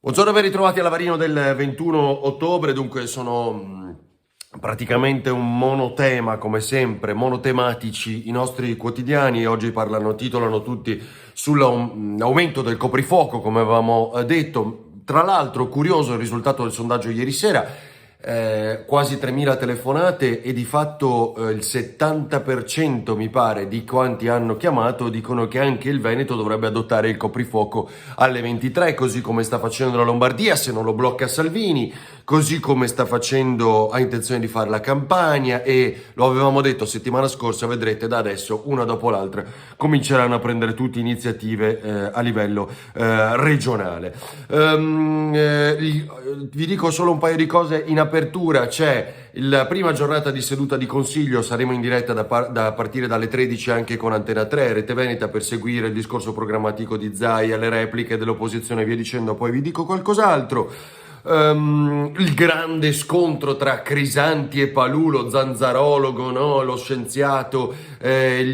Buongiorno, ben ritrovati all'Avarino del 21 ottobre. Dunque sono praticamente un monotema, come sempre, monotematici i nostri quotidiani e oggi titolano tutti sull'aumento del coprifuoco, come avevamo detto. Tra l'altro, curioso il risultato del sondaggio ieri sera. Quasi 3.000 telefonate e di fatto il 70% mi pare di quanti hanno chiamato dicono che anche il Veneto dovrebbe adottare il coprifuoco alle 23, così come sta facendo la Lombardia se non lo blocca Salvini, così come ha intenzione di fare la Campania, e lo avevamo detto settimana scorsa, vedrete da adesso una dopo l'altra cominceranno a prendere tutte iniziative a livello regionale. Vi dico solo un paio di cose in apertura. C'è la prima giornata di seduta di consiglio, saremo in diretta da partire dalle 13 anche con Antena 3, Rete Veneta, per seguire il discorso programmatico di Zaia, le repliche dell'opposizione e via dicendo. Poi vi dico qualcos'altro. Il grande scontro tra Crisanti e Palù, lo zanzarologo, no? Lo scienziato,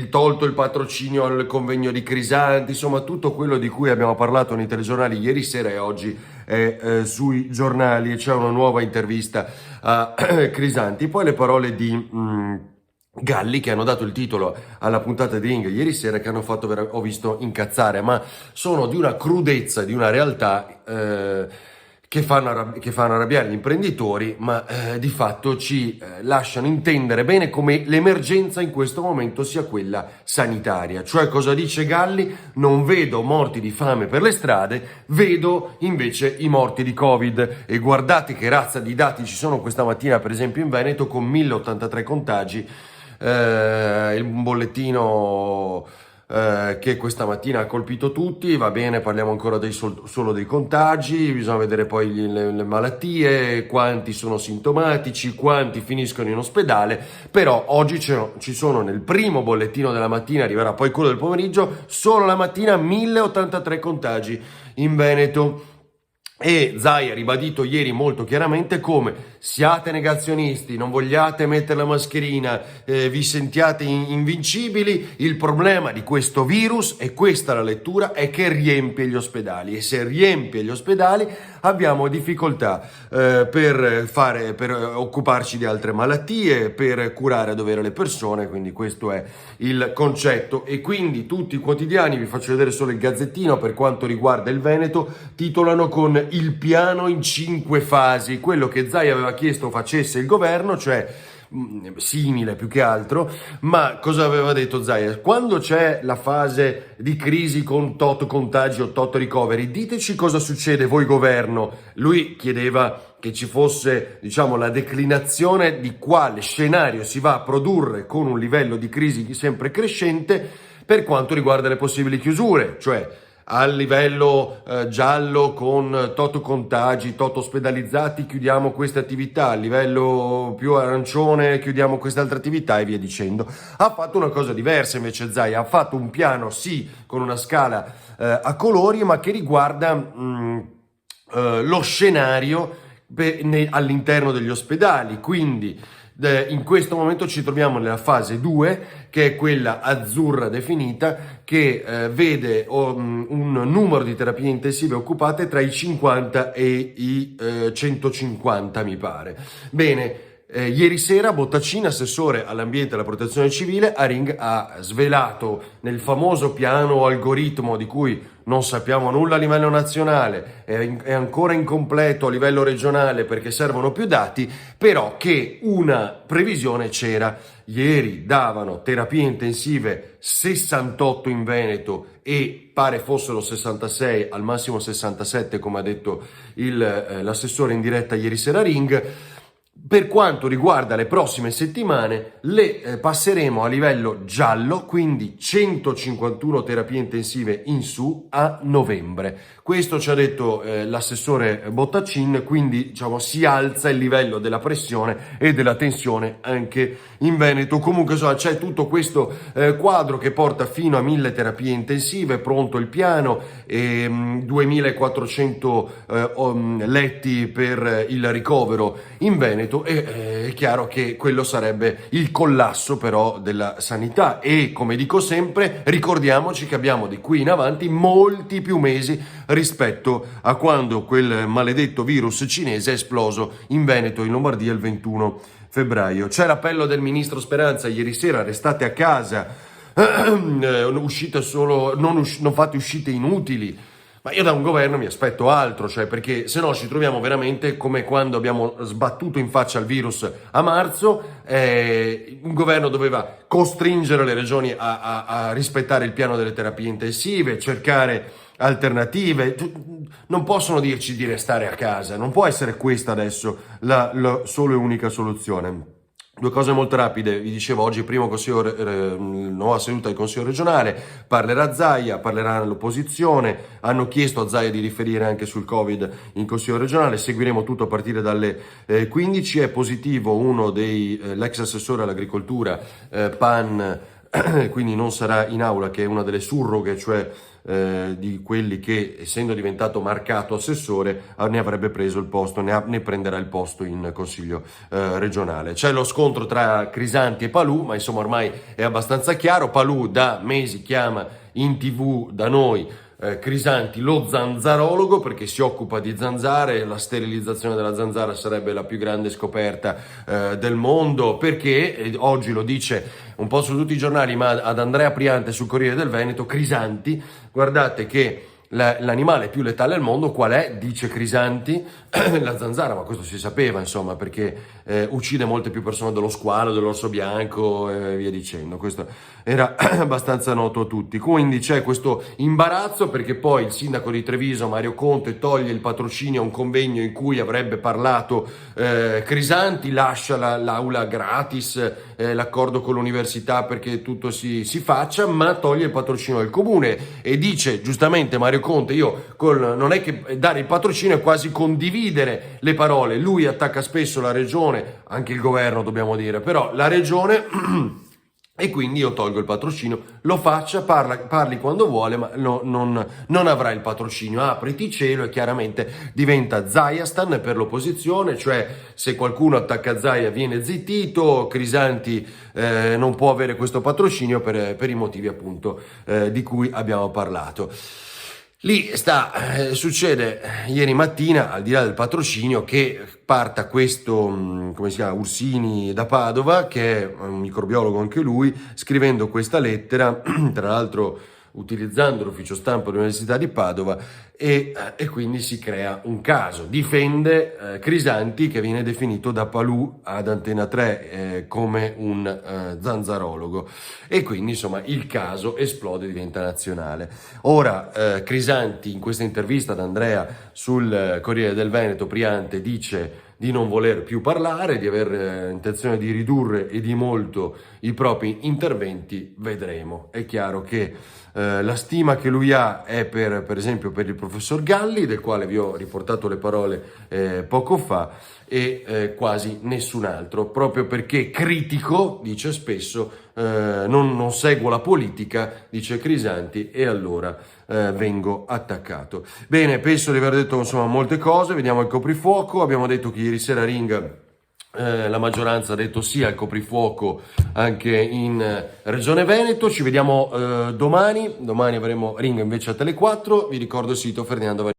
tolto il patrocinio al convegno di Crisanti, insomma tutto quello di cui abbiamo parlato nei telegiornali ieri sera e oggi è sui giornali, e c'è una nuova intervista a Crisanti. Poi le parole di Galli, che hanno dato il titolo alla puntata di Ring ieri sera, che hanno fatto, ho visto, incazzare, ma sono di una crudezza, di una realtà che fanno arrabbiare gli imprenditori, ma di fatto ci lasciano intendere bene come l'emergenza in questo momento sia quella sanitaria. Cioè, cosa dice Galli? Non vedo morti di fame per le strade, vedo invece i morti di Covid. E guardate che razza di dati ci sono questa mattina, per esempio in Veneto, con 1083 contagi, il bollettino che questa mattina ha colpito tutti. Va bene, parliamo ancora solo dei contagi, bisogna vedere poi le malattie, quanti sono sintomatici, quanti finiscono in ospedale. Però oggi ci sono nel primo bollettino della mattina, arriverà poi quello del pomeriggio, solo la mattina 1083 contagi in Veneto. E Zaia ha ribadito ieri molto chiaramente come: siate negazionisti, non vogliate mettere la mascherina, vi sentiate invincibili, il problema di questo virus, e questa la lettura, è che riempie gli ospedali, e se riempie gli ospedali abbiamo difficoltà per occuparci di altre malattie, per curare a dovere le persone. Quindi questo è il concetto. E quindi tutti i quotidiani, vi faccio vedere solo il Gazzettino per quanto riguarda il Veneto, titolano con il piano in 5 fasi, quello che Zaia aveva chiesto facesse il governo, cioè simile più che altro. Ma cosa aveva detto Zaia? Quando c'è la fase di crisi con tot contagi o tot ricoveri, diteci cosa succede voi governo. Lui chiedeva che ci fosse, diciamo, la declinazione di quale scenario si va a produrre con un livello di crisi sempre crescente per quanto riguarda le possibili chiusure, cioè al livello giallo con tot contagi, tot ospedalizzati, chiudiamo queste attività, a livello più arancione chiudiamo queste altre attività e via dicendo. Ha fatto una cosa diversa invece Zaia, ha fatto un piano sì con una scala a colori, ma che riguarda lo scenario all'interno degli ospedali. Quindi in questo momento ci troviamo nella fase 2, che è quella azzurra definita, che vede un numero di terapie intensive occupate tra i 50 e i 150, mi pare. Bene, ieri sera Bottacin, assessore all'ambiente e alla protezione civile, a Ring ha svelato nel famoso piano algoritmo di cui non sappiamo nulla a livello nazionale, è ancora incompleto a livello regionale perché servono più dati, però che una previsione c'era. Ieri davano terapie intensive 68 in Veneto e pare fossero 66, al massimo 67, come ha detto l'assessore in diretta ieri sera a Ring. Per quanto riguarda le prossime settimane, le passeremo a livello giallo, quindi 151 terapie intensive in su a novembre. Questo ci ha detto l'assessore Bottacin, quindi diciamo si alza il livello della pressione e della tensione anche in Veneto. Comunque c'è tutto questo quadro che porta fino a 1.000 terapie intensive, pronto il piano, 2.400 letti per il ricovero in Veneto. Veneto, è chiaro che quello sarebbe il collasso però della sanità e, come dico sempre, ricordiamoci che abbiamo di qui in avanti molti più mesi rispetto a quando quel maledetto virus cinese è esploso in Veneto, in Lombardia, il 21 febbraio. C'è l'appello del ministro Speranza ieri sera: restate a casa, uscite solo, non fate uscite inutili. Ma io da un governo mi aspetto altro, cioè, perché se no ci troviamo veramente come quando abbiamo sbattuto in faccia il virus a marzo. Un governo doveva costringere le regioni a rispettare il piano delle terapie intensive, cercare alternative. Non possono dirci di restare a casa, non può essere questa adesso la solo e unica soluzione. Due cose molto rapide, vi dicevo, oggi primo nuova seduta del Consiglio regionale, parlerà Zaia, parlerà l'opposizione, hanno chiesto a Zaia di riferire anche sul Covid in Consiglio regionale, seguiremo tutto a partire dalle 15, è positivo uno l'ex assessore all'agricoltura, Pan, quindi non sarà in aula, che è una delle surroghe, cioè di quelli che, essendo diventato marcato assessore, ne avrebbe preso il posto, ne prenderà il posto in Consiglio regionale. C'è lo scontro tra Crisanti e Palù, ma insomma ormai è abbastanza chiaro. Palù da mesi chiama in TV da noi Crisanti lo zanzarologo, perché si occupa di zanzare. La sterilizzazione della zanzara sarebbe la più grande scoperta del mondo, perché oggi lo dice un po' su tutti i giornali, ma ad Andrea Priante sul Corriere del Veneto, Crisanti, guardate che l'animale più letale al mondo qual è? Dice Crisanti, la zanzara, ma questo si sapeva, insomma, perché uccide molte più persone dello squalo, dell'orso bianco e via dicendo. Questo era abbastanza noto a tutti. Quindi c'è questo imbarazzo, perché poi il sindaco di Treviso, Mario Conte, toglie il patrocinio a un convegno in cui avrebbe parlato Crisanti, lascia l'aula gratis, l'accordo con l'università perché tutto si faccia, ma toglie il patrocinio del comune e dice giustamente Mario Conte, non è che dare il patrocinio è quasi condividere le parole. Lui attacca spesso la regione, anche il governo dobbiamo dire, però la regione e quindi io tolgo il patrocinio. Lo faccia, parli quando vuole, ma non avrà il patrocinio. Apriti cielo, e chiaramente diventa Zaiastan per l'opposizione, cioè se qualcuno attacca Zaia viene zittito. Crisanti non può avere questo patrocinio per i motivi appunto di cui abbiamo parlato. Lì succede ieri mattina, al di là del patrocinio, che parta questo, come si chiama, Ursini da Padova, che è un microbiologo anche lui, scrivendo questa lettera, tra l'altro utilizzando l'ufficio stampa dell'Università di Padova, e quindi si crea un caso. Difende Crisanti, che viene definito da Palù ad Antena 3 come un zanzarologo, e quindi insomma il caso esplode, diventa nazionale. Ora Crisanti, in questa intervista ad Andrea sul Corriere del Veneto, Priante dice di non voler più parlare, di aver intenzione di ridurre e di molto i propri interventi. Vedremo. È chiaro che la stima che lui ha è per esempio per il professor Galli, del quale vi ho riportato le parole poco fa, e quasi nessun altro, proprio perché critico, dice spesso, non seguo la politica, dice Crisanti, e allora vengo attaccato. Bene, penso di aver detto insomma molte cose. Vediamo il coprifuoco. Abbiamo detto che ieri sera Ring, la maggioranza ha detto sì al coprifuoco anche in Regione Veneto. Ci vediamo domani avremo Ring invece a Tele 4. Vi ricordo il sito Ferdinando